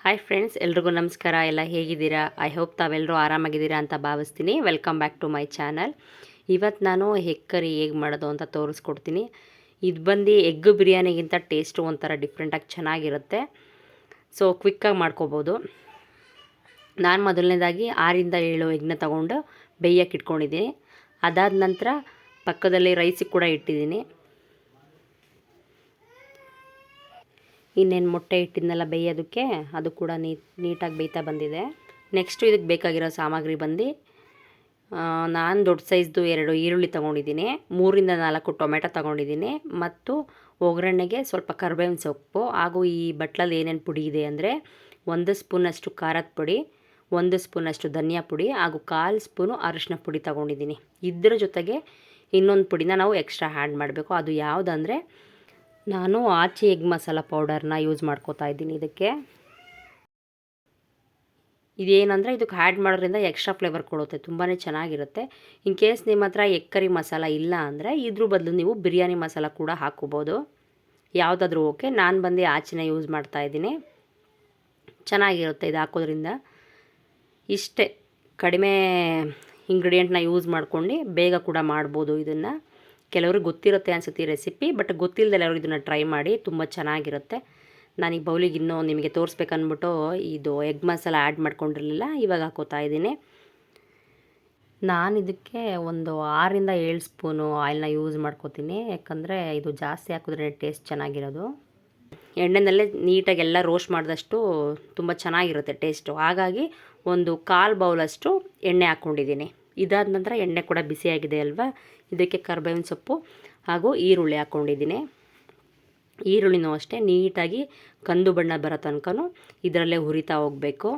Hi friends, ಎಲ್ರಿಗೂ ನಮಸ್ಕಾರ. ಎಲ್ಲ ಹೇಗಿದ್ದೀರಾ? ಐ ಹೋಪ್ ತಾವೆಲ್ಲರೂ ಆರಾಮಾಗಿದ್ದೀರಾ ಅಂತ ಭಾವಿಸ್ತೀನಿ. Welcome back to my channel. ಇವತ್ತು ನಾನು ಎಗ್ ಕರಿ ಹೇಗೆ ಮಾಡೋದು ಅಂತ ತೋರಿಸ್ಕೊಡ್ತೀನಿ. ಇದು ಬಂದು ಎಗ್ ಬಿರಿಯಾನಿಗಿಂತ ಟೇಸ್ಟು ಒಂಥರ ಡಿಫ್ರೆಂಟಾಗಿ ಚೆನ್ನಾಗಿರುತ್ತೆ. ಸೊ ಕ್ವಿಕ್ಕಾಗಿ ಮಾಡ್ಕೋಬೋದು. ನಾನು ಮೊದಲನೇದಾಗಿ 6-7 ಎಗ್ನ ತೊಗೊಂಡು ಬೇಯಕ್ಕೆ ಇಟ್ಕೊಂಡಿದ್ದೀನಿ. ಅದಾದ ನಂತರ ಪಕ್ಕದಲ್ಲಿ ರೈಸಿಗೆ ಕೂಡ ಇಟ್ಟಿದ್ದೀನಿ. ಇನ್ನೇನು ಮೊಟ್ಟೆ ಇಟ್ಟಿದ್ನೆಲ್ಲ ಬೇಯೋದಕ್ಕೆ ಅದು ಕೂಡ ನೀಟಾಗಿ ಬೇಯ್ತಾ ಬಂದಿದೆ. ನೆಕ್ಸ್ಟು ಇದಕ್ಕೆ ಬೇಕಾಗಿರೋ ಸಾಮಗ್ರಿ ಬಂದು ನಾನು ದೊಡ್ಡ ಸೈಜ್ದು 2 ಈರುಳ್ಳಿ ತೊಗೊಂಡಿದ್ದೀನಿ, 3-4 ಟೊಮೆಟೊ ತೊಗೊಂಡಿದ್ದೀನಿ, ಮತ್ತು ಒಗ್ಗರಣೆಗೆ ಸ್ವಲ್ಪ ಕರಿಬೇವಿನ ಸೊಪ್ಪು ಹಾಗೂ ಈ ಬಟ್ಲಲ್ಲಿ ಏನೇನು ಪುಡಿ ಇದೆ ಅಂದರೆ 1 ಸ್ಪೂನಷ್ಟು ಖಾರದ ಪುಡಿ, 1 ಸ್ಪೂನಷ್ಟು ಧನಿಯಾ ಪುಡಿ ಹಾಗೂ 1/4 ಸ್ಪೂನು ಅರಿಶಿನ ಪುಡಿ ತೊಗೊಂಡಿದ್ದೀನಿ. ಇದರ ಜೊತೆಗೆ ಇನ್ನೊಂದು ಪುಡಿನ ನಾವು ಎಕ್ಸ್ಟ್ರಾ ಆ್ಯಡ್ ಮಾಡಬೇಕು. ಅದು ಯಾವುದಂದರೆ ನಾನು ಆಚೆ ಎಗ್ ಮಸಾಲ ಪೌಡರ್ನ ಯೂಸ್ ಮಾಡ್ಕೋತಾ ಇದ್ದೀನಿ. ಇದಕ್ಕೆ ಇದೇನಂದರೆ ಇದಕ್ಕೆ ಆ್ಯಡ್ ಮಾಡೋದ್ರಿಂದ ಎಕ್ಸ್ಟ್ರಾ ಫ್ಲೇವರ್ ಕೊಡುತ್ತೆ, ತುಂಬಾ ಚೆನ್ನಾಗಿರುತ್ತೆ. ಇನ್ ಕೇಸ್ ನಿಮ್ಮ ಹತ್ರ ಎಗ್ ಕರಿ ಮಸಾಲ ಇಲ್ಲ ಅಂದರೆ ಇದ್ರ ಬದಲು ನೀವು ಬಿರಿಯಾನಿ ಮಸಾಲ ಕೂಡ ಹಾಕ್ಕೋಬೋದು, ಯಾವುದಾದ್ರೂ ಓಕೆ. ನಾನು ಬಂದು ಆಚೆನ ಯೂಸ್ ಮಾಡ್ತಾಯಿದ್ದೀನಿ, ಚೆನ್ನಾಗಿರುತ್ತೆ ಇದು ಹಾಕೋದ್ರಿಂದ. ಇಷ್ಟೇ, ಕಡಿಮೆ ಇಂಗ್ರೀಡಿಯೆಂಟ್ನ ಯೂಸ್ ಮಾಡ್ಕೊಂಡು ಬೇಗ ಕೂಡ ಮಾಡ್ಬೋದು ಇದನ್ನು. ಕೆಲವ್ರಿಗೆ ಗೊತ್ತಿರುತ್ತೆ ಅನಿಸುತ್ತೆ ಈ ರೆಸಿಪಿ, ಬಟ್ ಗೊತ್ತಿಲ್ಲದೆಲ್ಲವರು ಇದನ್ನು ಟ್ರೈ ಮಾಡಿ, ತುಂಬ ಚೆನ್ನಾಗಿರುತ್ತೆ. ನಾನು ಈ ಬೌಲಿಗೆ ಇನ್ನೂ ನಿಮಗೆ ತೋರಿಸ್ಬೇಕನ್ಬಿಟ್ಟು ಇದು ಎಗ್ ಮಸಾಲ ಆ್ಯಡ್ ಮಾಡ್ಕೊಂಡಿರಲಿಲ್ಲ, ಇವಾಗ ಹಾಕೋತಾ ಇದ್ದೀನಿ. ನಾನು ಇದಕ್ಕೆ ಒಂದು 6-7 ಸ್ಪೂನು ಆಯಿಲ್ನ ಯೂಸ್ ಮಾಡ್ಕೋತೀನಿ, ಯಾಕಂದರೆ ಇದು ಜಾಸ್ತಿ ಹಾಕಿದ್ರೆ ಟೇಸ್ಟ್ ಚೆನ್ನಾಗಿರೋದು. ಎಣ್ಣೆನಲ್ಲೇ ನೀಟಾಗಿ ಎಲ್ಲ ರೋಸ್ಟ್ ಮಾಡಿದಷ್ಟು ತುಂಬ ಚೆನ್ನಾಗಿರುತ್ತೆ ಟೇಸ್ಟು. ಹಾಗಾಗಿ ಒಂದು 1/4 ಬೌಲಷ್ಟು ಎಣ್ಣೆ ಹಾಕ್ಕೊಂಡಿದ್ದೀನಿ. ಇದಾದ ನಂತರ ಎಣ್ಣೆ ಕೂಡ ಬಿಸಿಯಾಗಿದೆ ಅಲ್ವಾ, ಇದಕ್ಕೆ ಕರಿಬೇವಿನ ಸೊಪ್ಪು ಹಾಗೂ ಈರುಳ್ಳಿ ಹಾಕ್ಕೊಂಡಿದ್ದೀನಿ. ಈರುಳ್ಳಿನೂ ಅಷ್ಟೇ ನೀಟಾಗಿ ಕಂದು ಬಣ್ಣ ಬರೋ ತನಕ ಇದರಲ್ಲೇ ಹುರಿತಾ ಹೋಗಬೇಕು.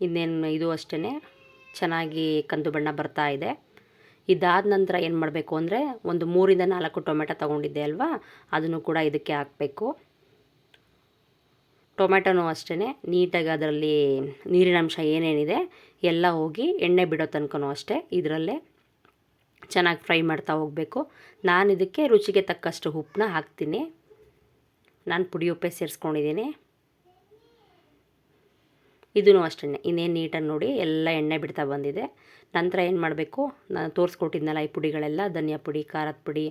ಇನ್ನೇನು ಇದು ಅಷ್ಟೇ ಚೆನ್ನಾಗಿ ಕಂದು ಬಣ್ಣ ಬರ್ತಾ ಇದೆ. ಇದಾದ ನಂತರ ಏನು ಮಾಡಬೇಕು ಅಂದರೆ ಒಂದು 3-4 ಟೊಮೆಟೊ ತೊಗೊಂಡಿದ್ದೆ ಅಲ್ವಾ, ಅದನ್ನು ಕೂಡ ಇದಕ್ಕೆ ಹಾಕಬೇಕು. ಟೊಮೆಟೊನೂ ಅಷ್ಟೇ ನೀಟಾಗಿ ಅದರಲ್ಲಿ ನೀರಿನಂಶ ಏನೇನಿದೆ ಎಲ್ಲ ಹೋಗಿ ಎಣ್ಣೆ ಬಿಡೋ ತನಕನೂ ಅಷ್ಟೇ ಇದರಲ್ಲೇ ಚೆನ್ನಾಗಿ ಫ್ರೈ ಮಾಡ್ತಾ ಹೋಗಬೇಕು. ನಾನು ಇದಕ್ಕೆ ರುಚಿಗೆ ತಕ್ಕಷ್ಟು ಉಪ್ಪನ್ನ ಹಾಕ್ತೀನಿ. ನಾನು ಪುಡಿ ಉಪ್ಪೇ ಸೇರಿಸ್ಕೊಂಡಿದ್ದೀನಿ. ಇದೂ ಅಷ್ಟೇ ಇನ್ನೇನು ನೀಟಾಗಿ ನೋಡಿ ಎಲ್ಲ ಎಣ್ಣೆ ಬಿಡ್ತಾ ಬಂದಿದೆ. ನಂತರ ಏನು ಮಾಡಬೇಕು, ನಾನು ತೋರಿಸ್ಕೊಟ್ಟಿದ್ನಲ್ಲ ಈ ಪುಡಿಗಳೆಲ್ಲ, ಧನಿಯಾ ಪುಡಿ, ಖಾರದ ಪುಡಿ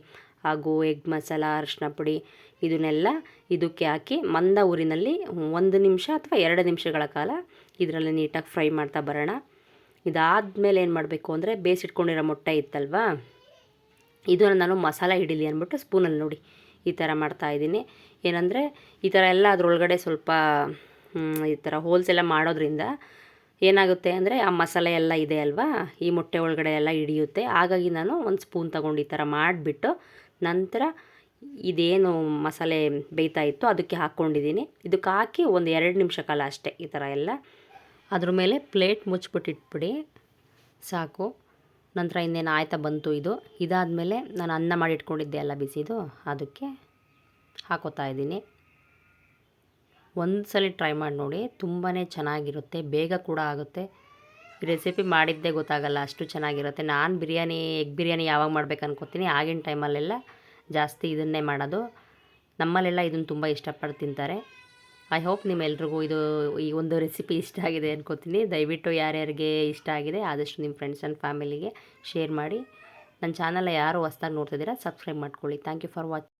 ಹಾಗೂ ಎಗ್ ಮಸಾಲ, ಅರಿಶಿನ ಪುಡಿ, ಇದನ್ನೆಲ್ಲ ಇದಕ್ಕೆ ಹಾಕಿ ಮಂದ ಊರಿನಲ್ಲಿ 1 ನಿಮಿಷ ಅಥವಾ 2 ನಿಮಿಷಗಳ ಕಾಲ ಇದರಲ್ಲಿ ನೀಟಾಗಿ ಫ್ರೈ ಮಾಡ್ತಾ ಬರೋಣ. ಇದಾದಮೇಲೆ ಏನು ಮಾಡಬೇಕು ಅಂದರೆ ಬೇಯಿಸಿಟ್ಕೊಂಡಿರೋ ಮೊಟ್ಟೆ ಇತ್ತಲ್ವಾ, ಇದನ್ನು ನಾನು ಮಸಾಲ ಹಿಡೀಲಿ ಅಂದ್ಬಿಟ್ಟು ಸ್ಪೂನಲ್ಲಿ ನೋಡಿ ಈ ಥರ ಮಾಡ್ತಾಯಿದ್ದೀನಿ. ಏನಂದರೆ ಈ ಥರ ಎಲ್ಲ ಅದರೊಳಗಡೆ ಸ್ವಲ್ಪ ಈ ಥರ ಹೋಲ್ಸ್ ಎಲ್ಲ ಮಾಡೋದ್ರಿಂದ ಏನಾಗುತ್ತೆ ಅಂದರೆ ಆ ಮಸಾಲೆ ಎಲ್ಲ ಇದೆ ಅಲ್ವಾ, ಈ ಮೊಟ್ಟೆ ಒಳಗಡೆ ಎಲ್ಲ ಹಿಡಿಯುತ್ತೆ. ಹಾಗಾಗಿ ನಾನು ಒಂದು ಸ್ಪೂನ್ ತೊಗೊಂಡು ಈ ಥರ ಮಾಡಿಬಿಟ್ಟು ನಂತರ ಇದೇನು ಮಸಾಲೆ ಬೇಯ್ತಾ ಇತ್ತು ಅದಕ್ಕೆ ಹಾಕ್ಕೊಂಡಿದ್ದೀನಿ. ಇದಕ್ಕೆ ಹಾಕಿ ಒಂದು 2 ನಿಮಿಷ ಕಾಲ ಅಷ್ಟೇ ಈ ಥರ ಎಲ್ಲ ಅದ್ರ ಮೇಲೆ ಪ್ಲೇಟ್ ಮುಚ್ಚಿಬಿಟ್ಟು ಇಟ್ಬಿಡಿ, ಸಾಕು. ನಂತರ ಇನ್ನೇನು ಆಯ್ತಾ ಬಂತು ಇದು. ಇದಾದಮೇಲೆ ನಾನು ಅನ್ನ ಮಾಡಿ ಇಟ್ಕೊಂಡಿದ್ದೆ ಅಲ್ಲ ಬಿಸಿದು, ಅದಕ್ಕೆ ಹಾಕೋತಾ ಇದ್ದೀನಿ. ಒಂದು ಸಲ ಟ್ರೈ ಮಾಡಿ ನೋಡಿ, ತುಂಬಾ ಚೆನ್ನಾಗಿರುತ್ತೆ, ಬೇಗ ಕೂಡ ಆಗುತ್ತೆ. ಈ ರೆಸಿಪಿ ಮಾಡಿದ್ದೇ ಗೊತ್ತಾಗಲ್ಲ, ಅಷ್ಟು ಚೆನ್ನಾಗಿರುತ್ತೆ. ನಾನು ಎಗ್ ಬಿರಿಯಾನಿ ಯಾವಾಗ ಮಾಡ್ಬೇಕು ಅನ್ಕೋತೀನಿ ಆಗಿನ ಟೈಮಲ್ಲೆಲ್ಲ ಜಾಸ್ತಿ ಇದನ್ನೇ ಮಾಡೋದು. ನಮ್ಮಲ್ಲೆಲ್ಲ ಇದನ್ನು ತುಂಬ ಇಷ್ಟಪಟ್ಟು ತಿಂತಾರೆ. ಐ ಹೋಪ್ ನಿಮ್ಮೆಲ್ರಿಗೂ ಈ ಒಂದು ರೆಸಿಪಿ ಇಷ್ಟ ಆಗಿದೆ ಅನ್ಕೋತೀನಿ. ದಯವಿಟ್ಟು ಯಾರ್ಯಾರಿಗೆ ಇಷ್ಟ ಆಗಿದೆ ಆದಷ್ಟು ನಿಮ್ಮ ಫ್ರೆಂಡ್ಸ್ ಆ್ಯಂಡ್ ಫ್ಯಾಮಿಲಿಗೆ ಶೇರ್ ಮಾಡಿ. ನನ್ನ ಚಾನಲ್ ಯಾರು ಹೊಸ್ದಾಗಿ ನೋಡ್ತಿದ್ದೀರಾ ಸಬ್ಸ್ಕ್ರೈಬ್ ಮಾಡ್ಕೊಳ್ಳಿ. Thank you for watching.